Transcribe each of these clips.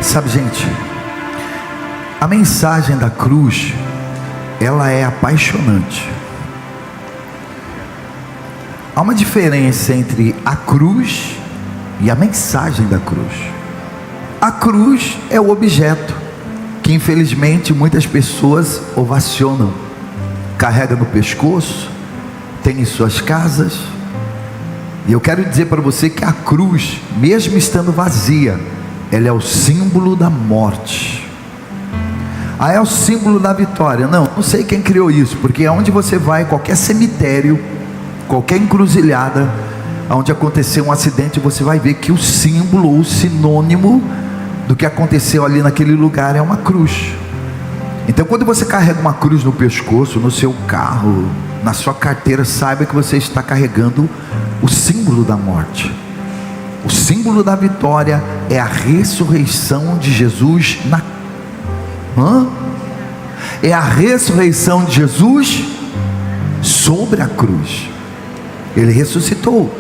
Sabe, gente, a mensagem da cruz, ela é apaixonante. Há uma diferença entre a cruz e a mensagem da cruz. A cruz é o objeto que infelizmente muitas pessoas ovacionam, carregam no pescoço, tem em suas casas. E eu quero dizer para você que a cruz, mesmo estando vazia, ela é o símbolo da morte. É o símbolo da vitória. Não sei quem criou isso, porque aonde você vai, qualquer cemitério, qualquer encruzilhada, onde aconteceu um acidente, você vai ver que o símbolo ou o sinônimo do que aconteceu ali naquele lugar é uma cruz. Então, quando você carrega uma cruz no pescoço, no seu carro, na sua carteira, saiba que você está carregando o símbolo da morte. O símbolo da vitória é a ressurreição de Jesus é a ressurreição de Jesus sobre a cruz. Ele ressuscitou.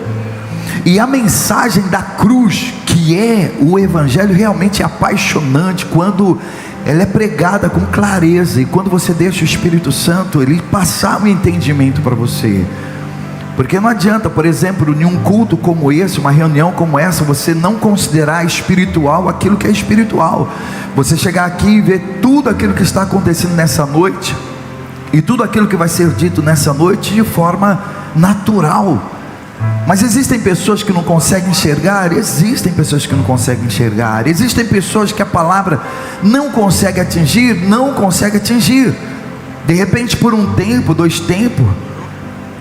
E a mensagem da cruz, que é o evangelho, realmente é apaixonante quando ela é pregada com clareza, e quando você deixa o Espírito Santo ele passar um entendimento para você. Porque não adianta, por exemplo, em um culto como esse, uma reunião como essa, você não considerar espiritual aquilo que é espiritual. Você chegar aqui e ver tudo aquilo que está acontecendo nessa noite, e tudo aquilo que vai ser dito nessa noite de forma natural. Mas existem pessoas que não conseguem enxergar. Existem pessoas que não conseguem enxergar. Existem pessoas que a palavra não consegue atingir. De repente, por um tempo, 2 tempos,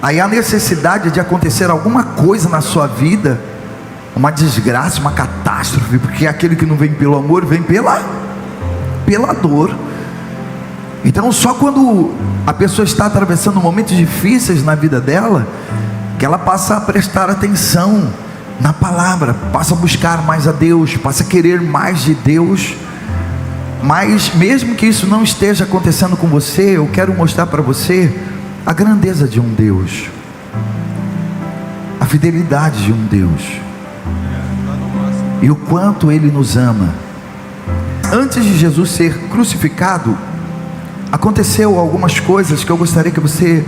aí há necessidade de acontecer alguma coisa na sua vida, uma desgraça, uma catástrofe, porque aquele que não vem pelo amor, vem pela dor. Então só quando a pessoa está atravessando momentos difíceis na vida dela, que ela passa a prestar atenção na palavra, passa a buscar mais a Deus, passa a querer mais de Deus. Mas mesmo que isso não esteja acontecendo com você, eu quero mostrar para você a grandeza de um Deus, a fidelidade de um Deus, e o quanto Ele nos ama. Antes de Jesus ser crucificado, aconteceu algumas coisas que eu gostaria que você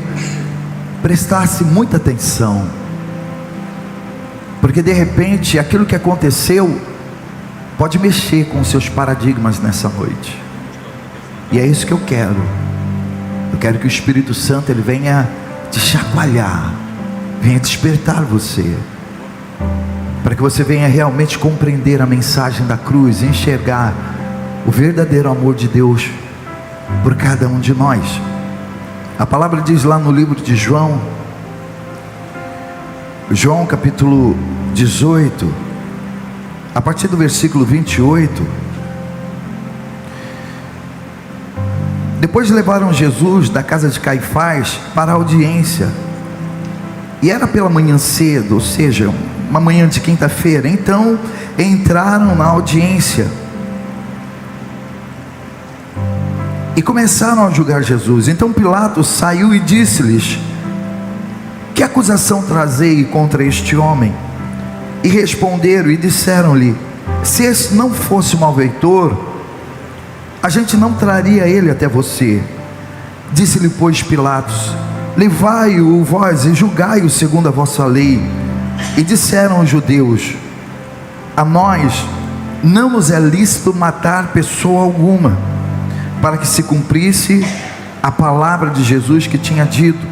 prestasse muita atenção, porque de repente aquilo que aconteceu pode mexer com os seus paradigmas nessa noite, e é isso que eu quero. Eu quero que o Espírito Santo ele venha te chacoalhar, venha despertar você, para que você venha realmente compreender a mensagem da cruz, enxergar o verdadeiro amor de Deus por cada um de nós. A palavra diz lá no livro de João capítulo 18, a partir do versículo 28. Depois levaram Jesus da casa de Caifás para a audiência, e era pela manhã cedo, ou seja, uma manhã de quinta-feira. Então entraram na audiência e começaram a julgar Jesus. Então Pilatos saiu e disse-lhes: que acusação trazei contra este homem? E responderam e disseram-lhe: se esse não fosse malfeitor, a gente não traria ele até você. Disse-lhe, pois, Pilatos: levai-o vós e julgai-o segundo a vossa lei. E disseram os judeus: a nós não nos é lícito matar pessoa alguma, para que se cumprisse a palavra de Jesus que tinha dito,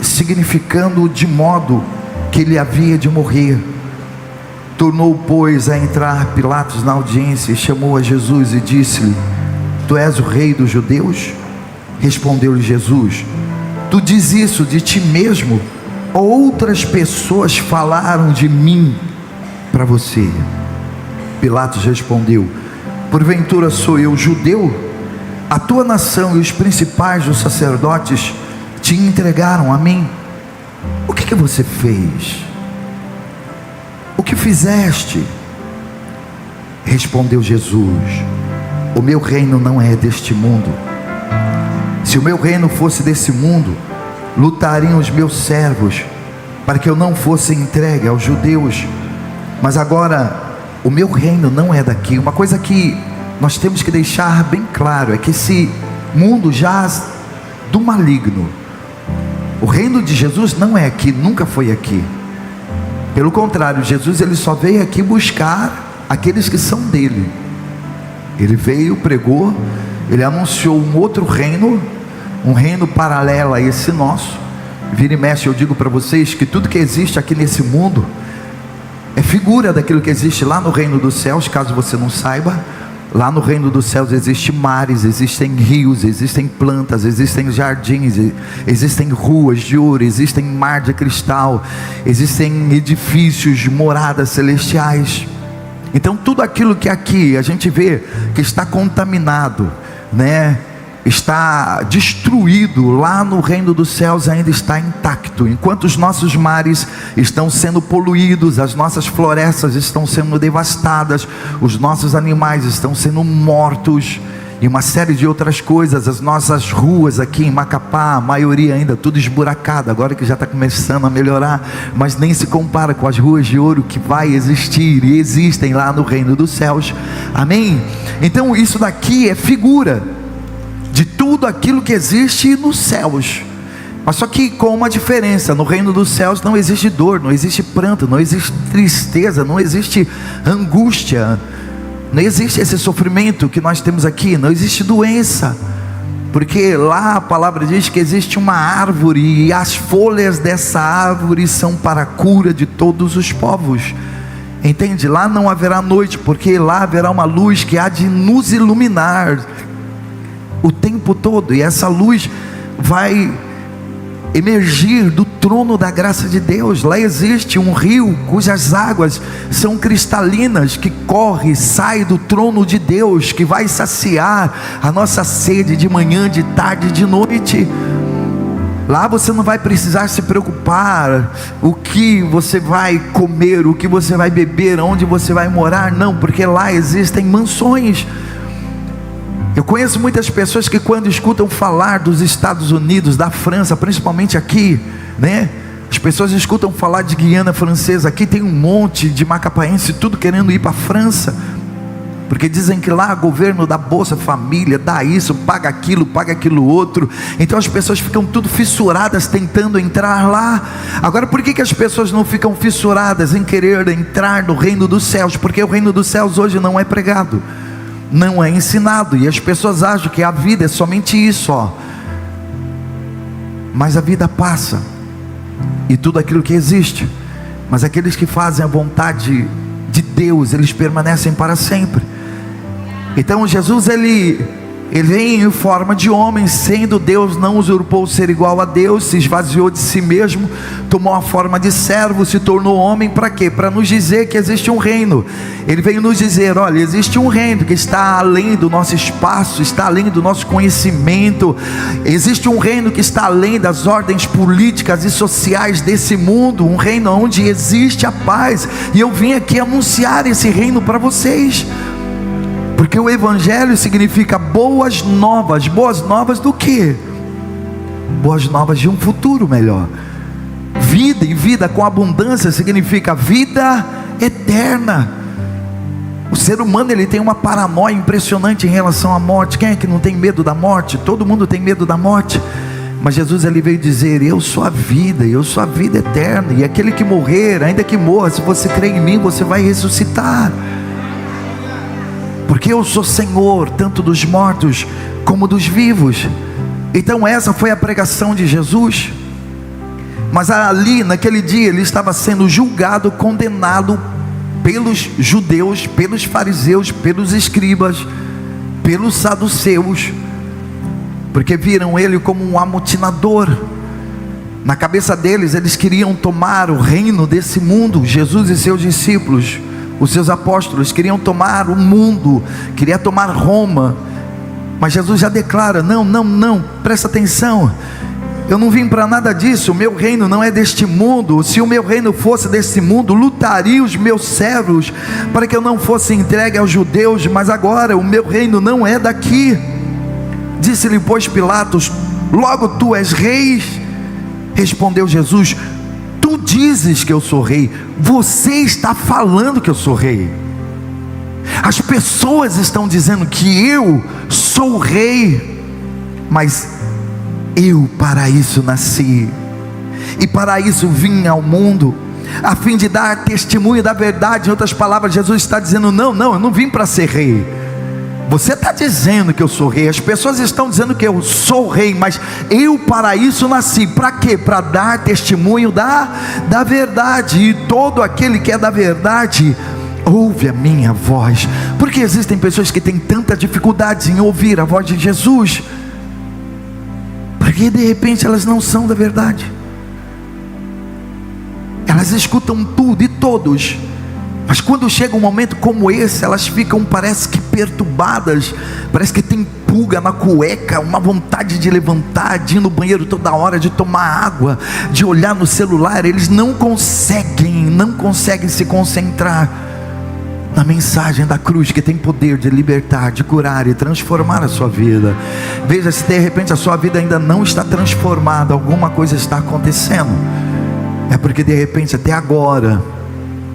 significando de modo que ele havia de morrer. Tornou, pois, a entrar Pilatos na audiência, e chamou a Jesus e disse-lhe: tu és o rei dos judeus? Respondeu-lhe Jesus: tu diz isso de ti mesmo, ou outras pessoas falaram de mim para você? Pilatos respondeu: porventura sou eu judeu? A tua nação e os principais dos sacerdotes te entregaram a mim. O que você fez? O que fizeste? Respondeu Jesus: o meu reino não é deste mundo. Se o meu reino fosse desse mundo, lutariam os meus servos para que eu não fosse entregue aos judeus. Mas agora o meu reino não é daqui. Uma coisa que nós temos que deixar bem claro é que esse mundo jaz do maligno. O reino de Jesus não é aqui, nunca foi aqui. Pelo contrário, Jesus ele só veio aqui buscar aqueles que são dele. Ele veio, pregou, ele anunciou um outro reino, um reino paralelo a esse nosso. Vira e mexe, eu digo para vocês que tudo que existe aqui nesse mundo é figura daquilo que existe lá no reino dos céus. Caso você não saiba, lá no reino dos céus existem mares, existem rios, existem plantas, existem jardins, existem ruas de ouro, existem mar de cristal, existem edifícios, moradas celestiais. Então tudo aquilo que aqui a gente vê que está contaminado, né, está destruído, lá no reino dos céus ainda está intacto. Enquanto os nossos mares estão sendo poluídos, as nossas florestas estão sendo devastadas, os nossos animais estão sendo mortos, e uma série de outras coisas. As nossas ruas aqui em Macapá, a maioria ainda tudo esburacada, agora que já está começando a melhorar, mas nem se compara com as ruas de ouro que vai existir e existem lá no reino dos céus. Amém? Então isso daqui é figura de tudo aquilo que existe nos céus, mas só que com uma diferença: no reino dos céus não existe dor, não existe pranto, não existe tristeza, não existe angústia, não existe esse sofrimento que nós temos aqui, não existe doença, porque lá a palavra diz que existe uma árvore e as folhas dessa árvore são para a cura de todos os povos. Entende? Lá não haverá noite, porque lá haverá uma luz que há de nos iluminar o tempo todo, e essa luz vai emergir do trono da graça de Deus. Lá existe um rio cujas águas são cristalinas, que corre, sai do trono de Deus, que vai saciar a nossa sede de manhã, de tarde e de noite. Lá você não vai precisar se preocupar o que você vai comer, o que você vai beber, onde você vai morar, não, porque lá existem mansões. Eu conheço muitas pessoas que quando escutam falar dos Estados Unidos, da França, principalmente aqui, né? As pessoas escutam falar de Guiana Francesa, aqui tem um monte de macapaense, tudo querendo ir para a França, porque dizem que lá o governo dá Bolsa Família, dá isso, paga aquilo outro. Então as pessoas ficam tudo fissuradas tentando entrar lá. Agora, por que as pessoas não ficam fissuradas em querer entrar no reino dos céus? Porque o reino dos céus hoje não é pregado, não é ensinado, e as pessoas acham que a vida é somente isso, ó. Mas a vida passa, e tudo aquilo que existe, mas aqueles que fazem a vontade de Deus, eles permanecem para sempre. Então Jesus ele vem em forma de homem, sendo Deus, não usurpou ser igual a Deus, se esvaziou de si mesmo, tomou a forma de servo, se tornou homem. Para quê? Para nos dizer que existe um reino. Ele veio nos dizer: olha, existe um reino que está além do nosso espaço, está além do nosso conhecimento. Existe um reino que está além das ordens políticas e sociais desse mundo, um reino onde existe a paz, e eu vim aqui anunciar esse reino para vocês. Porque o evangelho significa boas novas. Boas novas do quê? Boas novas de um futuro melhor. Vida, e vida com abundância significa vida eterna. O ser humano ele tem uma paranoia impressionante em relação à morte. Quem é que não tem medo da morte? Todo mundo tem medo da morte. Mas Jesus ele veio dizer: eu sou a vida, eu sou a vida eterna. E aquele que morrer, ainda que morra, se você crer em mim, você vai ressuscitar. Porque eu sou Senhor, tanto dos mortos como dos vivos. Então essa foi a pregação de Jesus. Mas ali naquele dia ele estava sendo julgado, condenado pelos judeus, pelos fariseus, pelos escribas, pelos saduceus, porque viram ele como um amotinador. Na cabeça deles, eles queriam tomar o reino desse mundo. Jesus e seus discípulos, os seus apóstolos, queriam tomar o mundo, queria tomar Roma. Mas Jesus já declara: não, presta atenção, eu não vim para nada disso, o meu reino não é deste mundo. Se o meu reino fosse deste mundo, lutaria os meus servos para que eu não fosse entregue aos judeus, mas agora o meu reino não é daqui. Disse-lhe, pois, Pilatos: logo tu és rei? Respondeu Jesus: tu dizes que eu sou rei, você está falando que eu sou rei. As pessoas estão dizendo que eu sou o rei, mas eu para isso nasci, e para isso vim ao mundo, a fim de dar testemunho da verdade. Em outras palavras, Jesus está dizendo: não, eu não vim para ser rei. Você está dizendo que eu sou rei, as pessoas estão dizendo que eu sou rei, mas eu para isso nasci. Para quê? Para dar testemunho da verdade. E todo aquele que é da verdade ouve a minha voz. Porque existem pessoas que têm tanta dificuldade em ouvir a voz de Jesus, porque de repente elas não são da verdade. Elas escutam tudo e todos, mas quando chega um momento como esse, elas ficam, parece que perturbadas, parece que tem pulga na cueca, uma vontade de levantar, de ir no banheiro toda hora, de tomar água, de olhar no celular. Eles não conseguem se concentrar na mensagem da cruz, que tem poder de libertar, de curar e transformar a sua vida. Veja, se de repente a sua vida ainda não está transformada, alguma coisa está acontecendo. É porque de repente até agora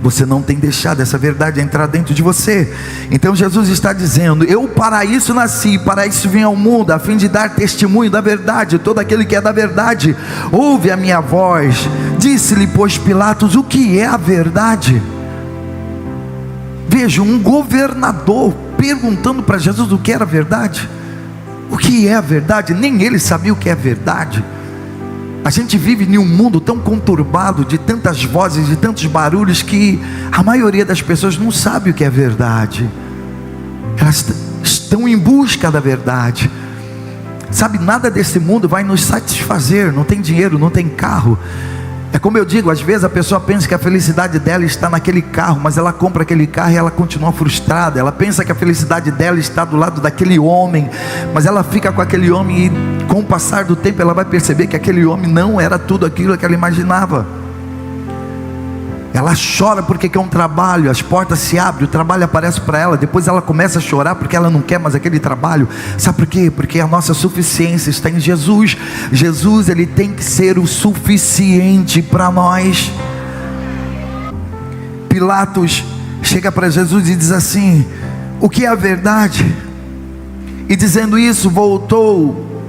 você não tem deixado essa verdade entrar dentro de você. Então Jesus está dizendo: eu para isso nasci, para isso vim ao mundo, a fim de dar testemunho da verdade. Todo aquele que é da verdade ouve a minha voz. Disse-lhe, pois, Pilatos: o que é a verdade? Veja, um governador perguntando para Jesus o que era verdade. O que é a verdade? Nem ele sabia o que é verdade. A gente vive em um mundo tão conturbado, de tantas vozes, de tantos barulhos, que a maioria das pessoas não sabe o que é verdade. Elas estão em busca da verdade. Sabe, nada desse mundo vai nos satisfazer. Não tem dinheiro, não tem carro. É como eu digo, às vezes a pessoa pensa que a felicidade dela está naquele carro, mas ela compra aquele carro e ela continua frustrada. Ela pensa que a felicidade dela está do lado daquele homem, mas ela fica com aquele homem, e com o passar do tempo ela vai perceber que aquele homem não era tudo aquilo que ela imaginava. Ela chora porque quer um trabalho, as portas se abrem, o trabalho aparece para ela, depois ela começa a chorar porque ela não quer mais aquele trabalho. Sabe por quê? Porque a nossa suficiência está em Jesus. Jesus, ele tem que ser o suficiente para nós. Pilatos chega para Jesus e diz assim: o que é a verdade? E dizendo isso, voltou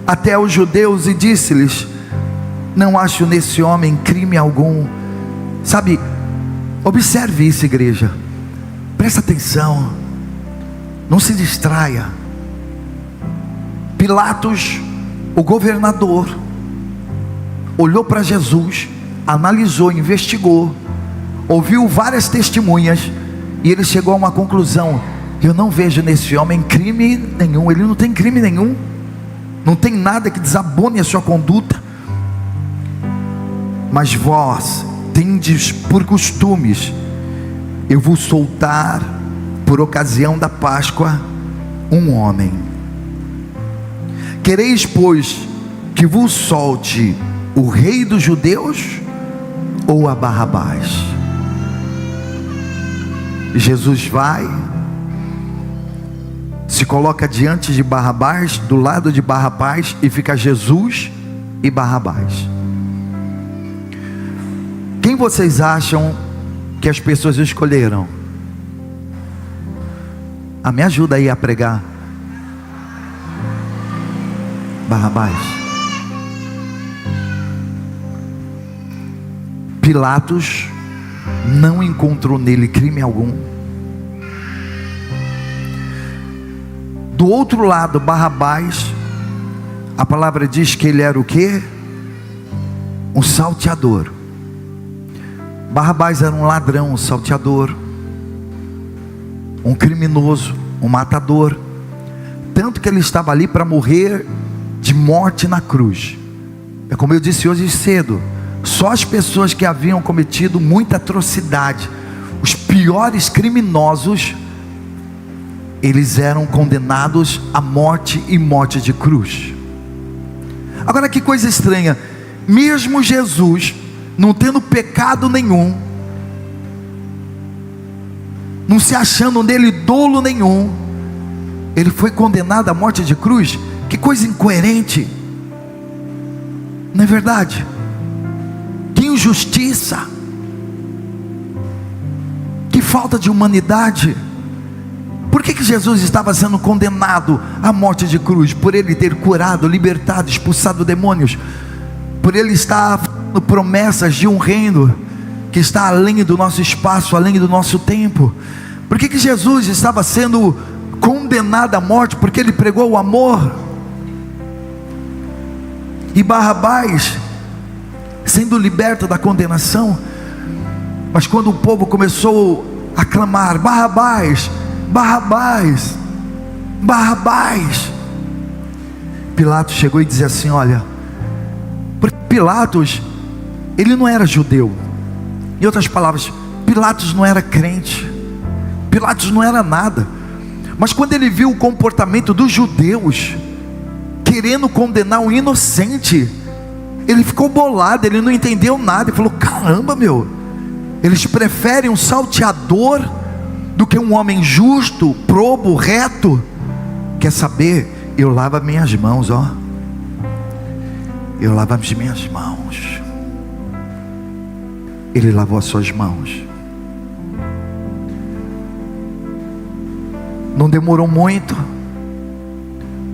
até os judeus e disse-lhes: não acho nesse homem crime algum. Sabe, observe isso, igreja, presta atenção, não se distraia. Pilatos, o governador, olhou para Jesus, analisou, investigou, ouviu várias testemunhas, e ele chegou a uma conclusão: eu não vejo nesse homem crime nenhum. Ele não tem crime nenhum, não tem nada que desabone a sua conduta. Mas vós tendes por costumes eu vos soltar, por ocasião da Páscoa, um homem. Quereis, pois, que vos solte o rei dos judeus, ou a Barrabás? Jesus vai, se coloca diante de Barrabás, do lado de Barrabás, e fica Jesus e Barrabás. Quem vocês acham que as pessoas escolheram? Me ajuda aí a pregar. Barrabás. Pilatos não encontrou nele crime algum. Do outro lado, Barrabás, a palavra diz que ele era o quê? Um salteador. Barrabás era um ladrão, um salteador, um criminoso, um matador. Tanto que ele estava ali para morrer de morte na cruz. É como eu disse hoje cedo, só as pessoas que haviam cometido muita atrocidade, os piores criminosos, eles eram condenados à morte, e morte de cruz. Agora que coisa estranha, mesmo Jesus não tendo pecado nenhum, não se achando nele dolo nenhum, ele foi condenado à morte de cruz. Que coisa incoerente, não é verdade? Que injustiça, que falta de humanidade. Por que Jesus estava sendo condenado à morte de cruz? Por ele ter curado, libertado, expulsado demônios, por ele estar fazendo promessas de um reino que está além do nosso espaço, além do nosso tempo. Por que Jesus estava sendo condenado à morte? Porque ele pregou o amor. E Barrabás sendo liberto da condenação. Mas quando o povo começou a clamar: Barrabás, Barrabás, Barrabás, Pilatos chegou e dizia assim: olha, porque Pilatos, ele não era judeu. Em outras palavras, Pilatos não era crente, Pilatos não era nada. Mas quando ele viu o comportamento dos judeus, querendo condenar um inocente, ele ficou bolado, ele não entendeu nada. Ele falou: caramba, meu, eles preferem um salteador do que um homem justo, probo, reto. Quer saber? Eu lavo as minhas mãos, ó. Eu lavo as minhas mãos. Ele lavou as suas mãos. Não demorou muito.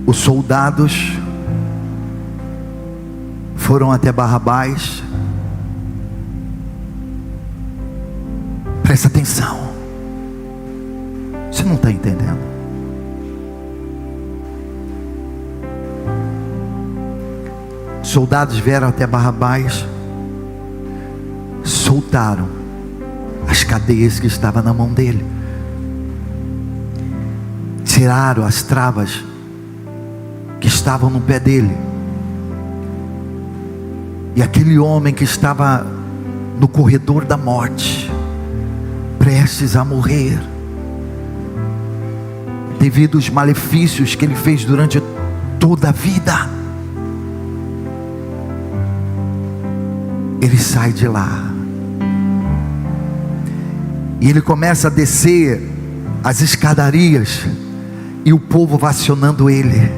Os soldados foram até Barrabás. Presta atenção. Você não está entendendo? Soldados vieram até Barrabás, soltaram as cadeias que estavam na mão dele, tiraram as travas que estavam no pé dele, e aquele homem que estava no corredor da morte, prestes a morrer, devido aos malefícios que ele fez durante toda a vida, ele sai de lá, e ele começa a descer as escadarias, e o povo vacionando ele: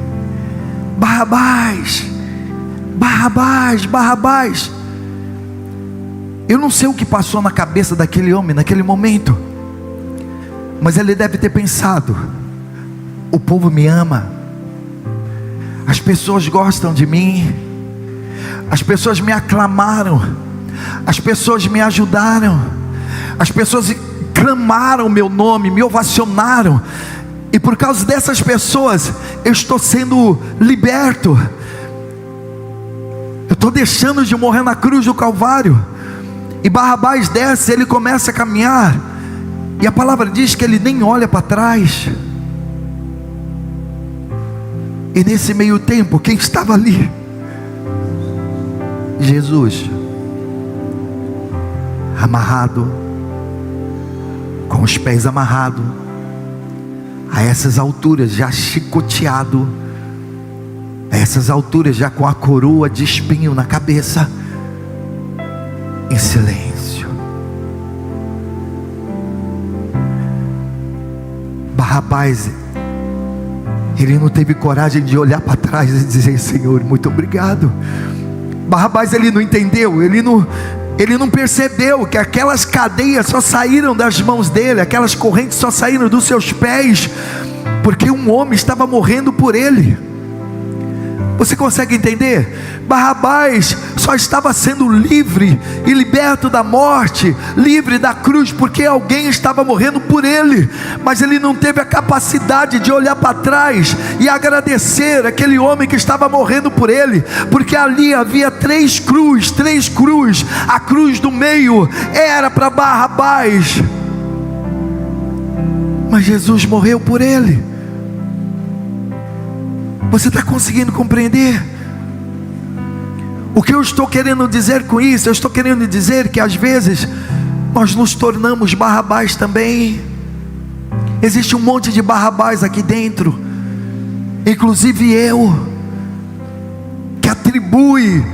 Barrabás, Barrabás, Barrabás. Eu não sei o que passou na cabeça daquele homem naquele momento, mas ele deve ter pensado: o povo me ama, as pessoas gostam de mim, as pessoas me aclamaram, as pessoas me ajudaram, as pessoas clamaram meu nome, me ovacionaram, e por causa dessas pessoas eu estou sendo liberto, eu estou deixando de morrer na cruz do Calvário. E Barrabás desce, ele começa a caminhar, e a palavra diz que ele nem olha para trás. E nesse meio tempo, quem estava ali? Jesus, amarrado, com os pés amarrados, a essas alturas já chicoteado, a essas alturas já com a coroa de espinho na cabeça, em silêncio. Barrabás, ele não teve coragem de olhar para trás e dizer: Senhor, muito obrigado. Barrabás, ele não entendeu, ele não percebeu que aquelas cadeias só saíram das mãos dele, aquelas correntes só saíram dos seus pés, porque um homem estava morrendo por ele. Você consegue entender? Barrabás só estava sendo livre e liberto da morte, livre da cruz, porque alguém estava morrendo por ele. Mas ele não teve a capacidade de olhar para trás e agradecer aquele homem que estava morrendo por ele, porque ali havia três cruzes. A cruz do meio era para Barrabás, mas Jesus morreu por ele. Você está conseguindo compreender? O que eu estou querendo dizer com isso? Eu estou querendo dizer que às vezes nós nos tornamos Barrabás também. Existe um monte de Barrabás aqui dentro, inclusive eu, que atribui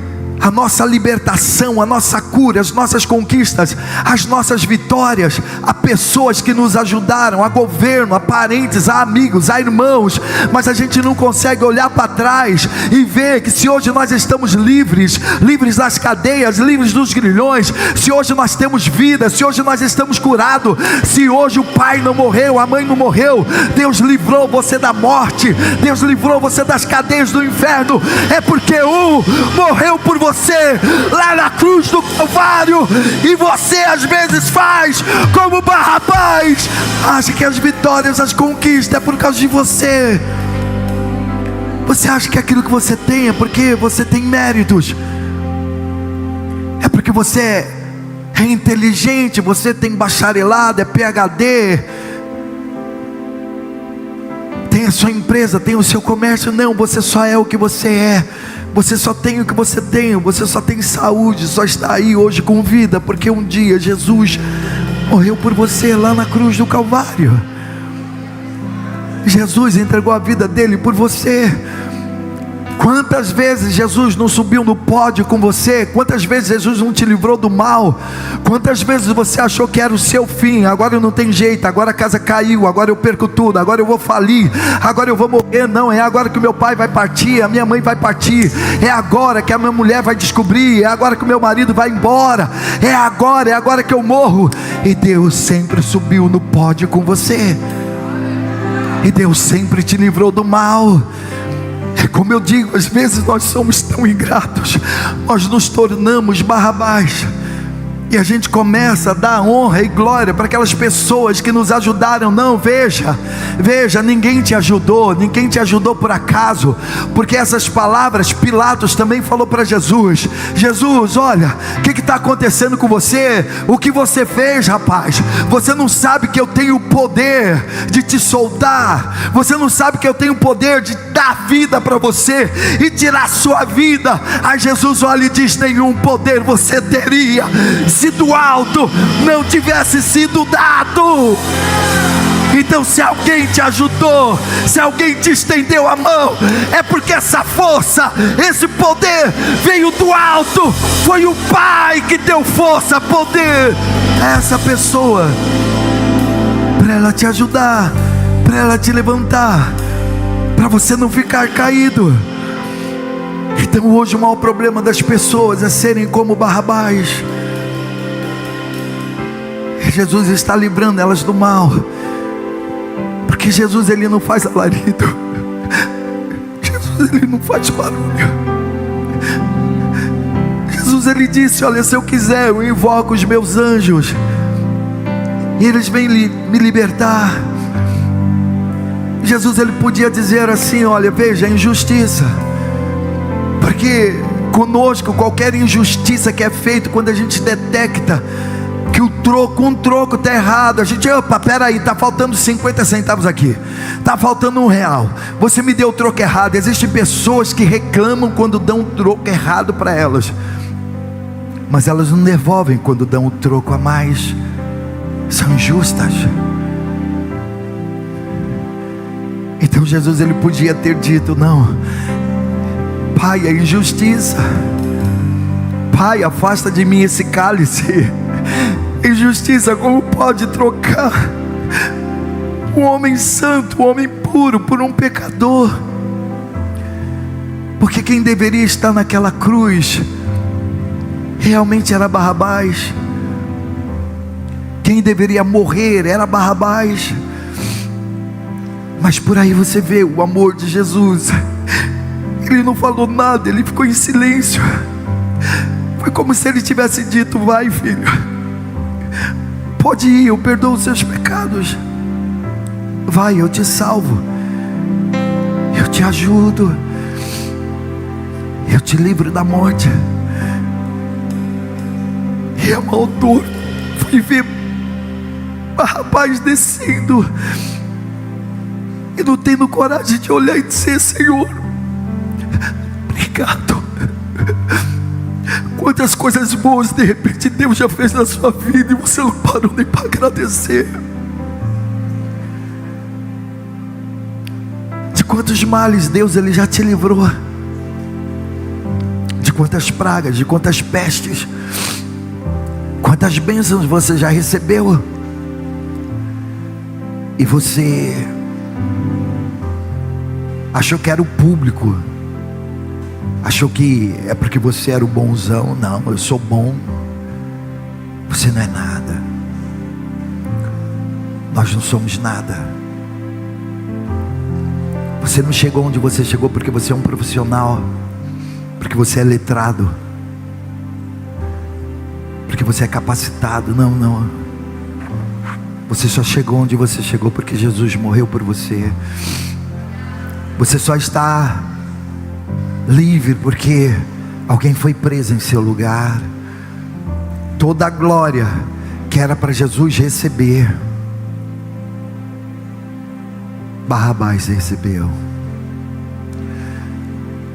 a nossa libertação, a nossa cura, as nossas conquistas, as nossas vitórias, a pessoas que nos ajudaram, a governo, a parentes, a amigos, a irmãos, mas a gente não consegue olhar para trás e ver que se hoje nós estamos livres das cadeias, livres dos grilhões, se hoje nós temos vida, se hoje nós estamos curados, se hoje o pai não morreu, a mãe não morreu, Deus livrou você da morte, Deus livrou você das cadeias do inferno, é porque morreu por você lá na cruz do Calvário, e você às vezes faz como Barrabás, acha que as vitórias, as conquistas é por causa de você. Você acha que aquilo que você tem é porque você tem méritos, é porque você é inteligente, você tem bacharelado, é PhD, tem a sua empresa, tem o seu comércio. Não, você só é o que você é, você só tem o que você tem, você só tem saúde, só está aí hoje com vida, porque um dia Jesus morreu por você lá na cruz do Calvário. Jesus entregou a vida dele por você. Quantas vezes Jesus não subiu no pódio com você? Quantas vezes Jesus não te livrou do mal? Quantas vezes você achou que era o seu fim? Agora não tem jeito, agora a casa caiu, agora eu perco tudo, agora eu vou falir, agora eu vou morrer. Não, é agora que o meu pai vai partir, a minha mãe vai partir, é agora que a minha mulher vai descobrir, é agora que o meu marido vai embora, é agora que eu morro. E Deus sempre subiu no pódio com você, e Deus sempre te livrou do mal. É como eu digo, às vezes nós somos tão ingratos, nós nos tornamos Barrabás, e a gente começa a dar honra e glória para aquelas pessoas que nos ajudaram. Não, veja, ninguém te ajudou por acaso, porque essas palavras Pilatos também falou para Jesus: Jesus, olha, o que está acontecendo com você? O que você fez, rapaz? Você não sabe que eu tenho o poder de te soltar, você não sabe que eu tenho o poder de dar vida para você e tirar sua vida. Aí Jesus olha e diz: nenhum poder você teria se do alto não tivesse sido dado. Então, se alguém te ajudou, se alguém te estendeu a mão, é porque essa força, esse poder veio do alto. Foi o Pai que deu força, poder a essa pessoa, para ela te ajudar, para ela te levantar, para você não ficar caído. Então hoje o maior problema das pessoas é serem como Barrabás. Jesus está livrando elas do mal, porque Jesus, ele não faz alarido, Jesus, ele não faz barulho. Jesus, ele disse: olha, se eu quiser, eu invoco os meus anjos e eles vêm me libertar. Jesus, ele podia dizer assim: olha, veja a injustiça, porque conosco qualquer injustiça que é feita, quando a gente detecta que um troco está errado, a gente, opa, peraí, está faltando 50 centavos aqui, está faltando R$1, você me deu o troco errado. Existem pessoas que reclamam quando dão um troco errado para elas, mas elas não devolvem quando dão um troco a mais. São injustas. Então Jesus, ele podia ter dito: não, Pai, é injustiça, Pai, afasta de mim esse cálice. Injustiça, como pode trocar um homem santo, um homem puro, por um pecador? Porque quem deveria estar naquela cruz realmente era Barrabás. Quem deveria morrer era Barrabás. Mas por aí você vê o amor de Jesus. Ele não falou nada, ele ficou em silêncio. Foi como se ele tivesse dito: vai, filho, pode ir, eu perdoo os seus pecados. Vai, eu te salvo, eu te ajudo, eu te livro da morte. E a maldoso foi ver Barrabás descendo e não tendo coragem de olhar e dizer: Senhor, obrigado. Quantas coisas boas de repente Deus já fez na sua vida e você não parou nem para agradecer. De quantos males Deus, ele já te livrou. De quantas pragas, de quantas pestes, quantas bênçãos você já recebeu, e você achou que era o público, achou que é porque você era o bonzão. Não, eu sou bom, você não é nada, nós não somos nada. Você não chegou onde você chegou porque você é um profissional, porque você é letrado, porque você é capacitado. Não, não. Você só chegou onde você chegou porque Jesus morreu por você. Você só está livre porque alguém foi preso em seu lugar. Toda a glória que era para Jesus receber, Barrabás recebeu.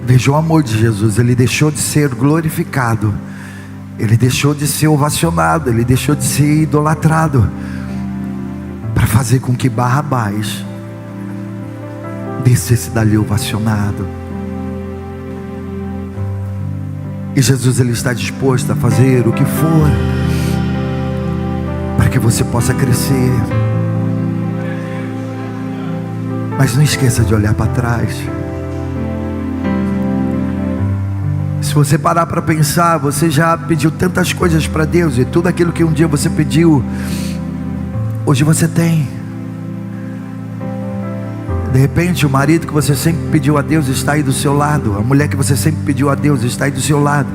Veja o amor de Jesus. Ele deixou de ser glorificado, ele deixou de ser ovacionado, ele deixou de ser idolatrado, para fazer com que Barrabás descesse dali ovacionado. E Jesus, ele está disposto a fazer o que for para que você possa crescer. Mas não esqueça de olhar para trás. Se você parar para pensar, você já pediu tantas coisas para Deus, e tudo aquilo que um dia você pediu, hoje você tem. De repente o marido que você sempre pediu a Deus está aí do seu lado, a mulher que você sempre pediu a Deus está aí do seu lado,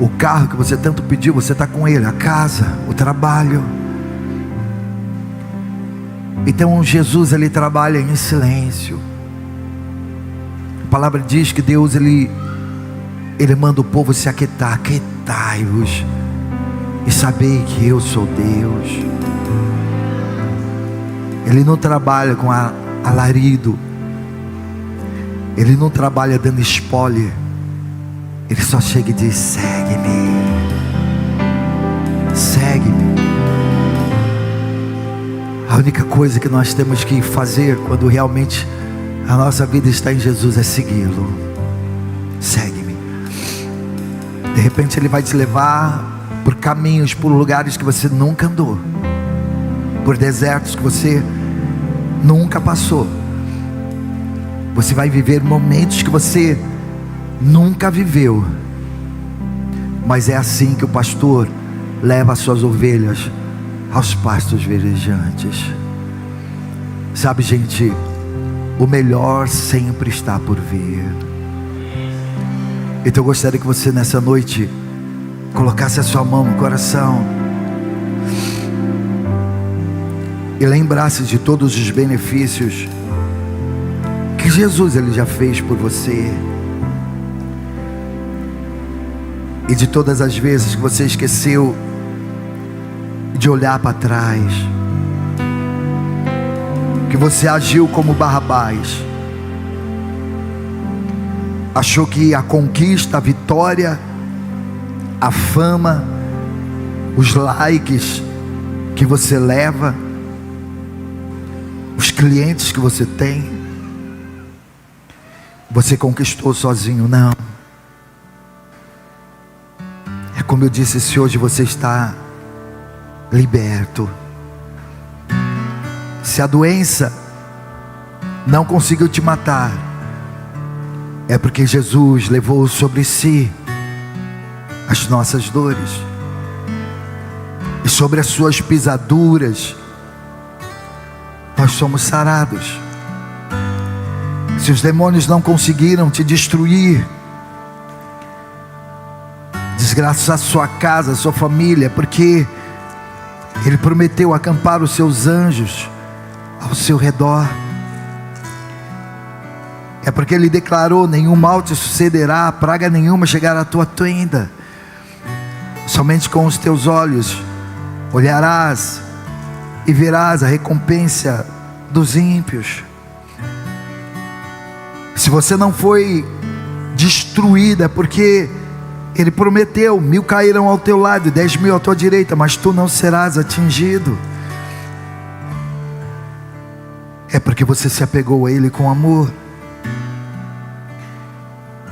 o carro que você tanto pediu, você está com ele, a casa, o trabalho. Então Jesus, ele trabalha em silêncio. A palavra diz que Deus, ele manda o povo se aquietar. Aquietai-vos e sabei que eu sou Deus. Ele não trabalha com alarido, ele não trabalha dando spoiler. Ele só chega e diz: segue-me, segue-me. A única coisa que nós temos que fazer quando realmente a nossa vida está em Jesus é segui-lo. Segue-me. De repente ele vai te levar por caminhos, por lugares que você nunca andou, por desertos que você nunca passou. Você vai viver momentos que você nunca viveu. Mas é assim que o pastor leva as suas ovelhas aos pastos verdejantes. Sabe, gente, o melhor sempre está por vir. Então eu gostaria que você nessa noite colocasse a sua mão no coração e lembrasse de todos os benefícios que Jesus, ele já fez por você, e de todas as vezes que você esqueceu de olhar para trás, que você agiu como Barrabás, achou que a conquista, a vitória, a fama, os likes que você leva, os clientes que você tem, você conquistou sozinho. Não. É como eu disse, se hoje você está liberto, se a doença não conseguiu te matar, é porque Jesus levou sobre si as nossas dores, e sobre as suas pisaduras nós somos sarados. Se os demônios não conseguiram te destruir, desgraçar a sua casa, a sua família, porque Ele prometeu acampar os seus anjos ao seu redor. É porque Ele declarou: nenhum mal te sucederá, praga nenhuma chegará à tua tenda. Somente com os teus olhos olharás e verás a recompensa dos ímpios. Se você não foi destruída, porque Ele prometeu: 1000 cairão ao teu lado e 10.000 à tua direita, mas tu não serás atingido. É porque você se apegou a Ele com amor,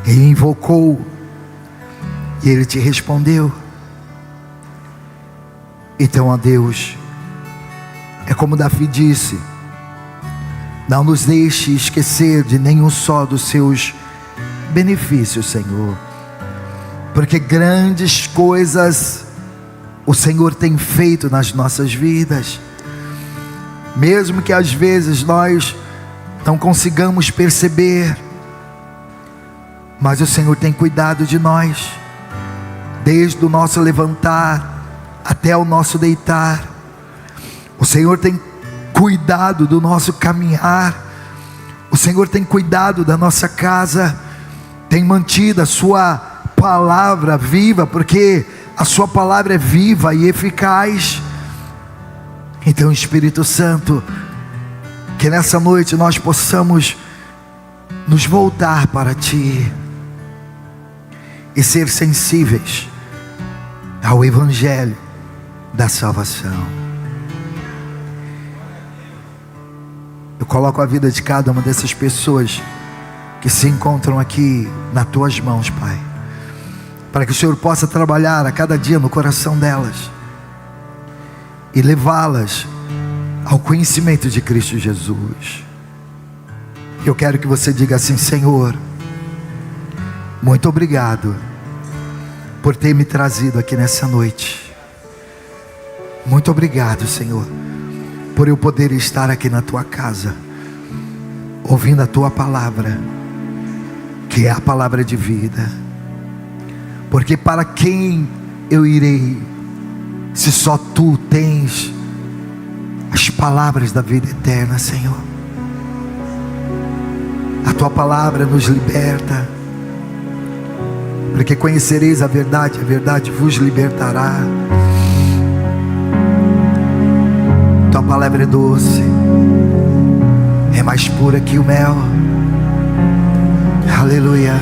e invocou E Ele te respondeu. Então, ó Deus, é como Davi disse: não nos deixe esquecer de nenhum só dos seus benefícios, Senhor, porque grandes coisas o Senhor tem feito nas nossas vidas, mesmo que às vezes nós não consigamos perceber, mas o Senhor tem cuidado de nós, desde o nosso levantar até o nosso deitar. O Senhor tem cuidado do nosso caminhar, o Senhor tem cuidado da nossa casa, tem mantido a sua palavra viva, porque a sua palavra é viva e eficaz. Então, Espírito Santo, que nessa noite nós possamos nos voltar para Ti e ser sensíveis ao Evangelho da salvação. Eu coloco a vida de cada uma dessas pessoas que se encontram aqui nas Tuas mãos, Pai, para que o Senhor possa trabalhar a cada dia no coração delas e levá-las ao conhecimento de Cristo Jesus. Eu quero que você diga assim: Senhor, muito obrigado por ter me trazido aqui nessa noite. Muito obrigado, Senhor, por eu poder estar aqui na Tua casa, ouvindo a Tua palavra, que é a palavra de vida. Porque para quem eu irei, se só Tu tens as palavras da vida eterna, Senhor? A Tua palavra nos liberta, porque conhecereis a verdade vos libertará. Tua palavra é doce, é mais pura que o mel. Aleluia.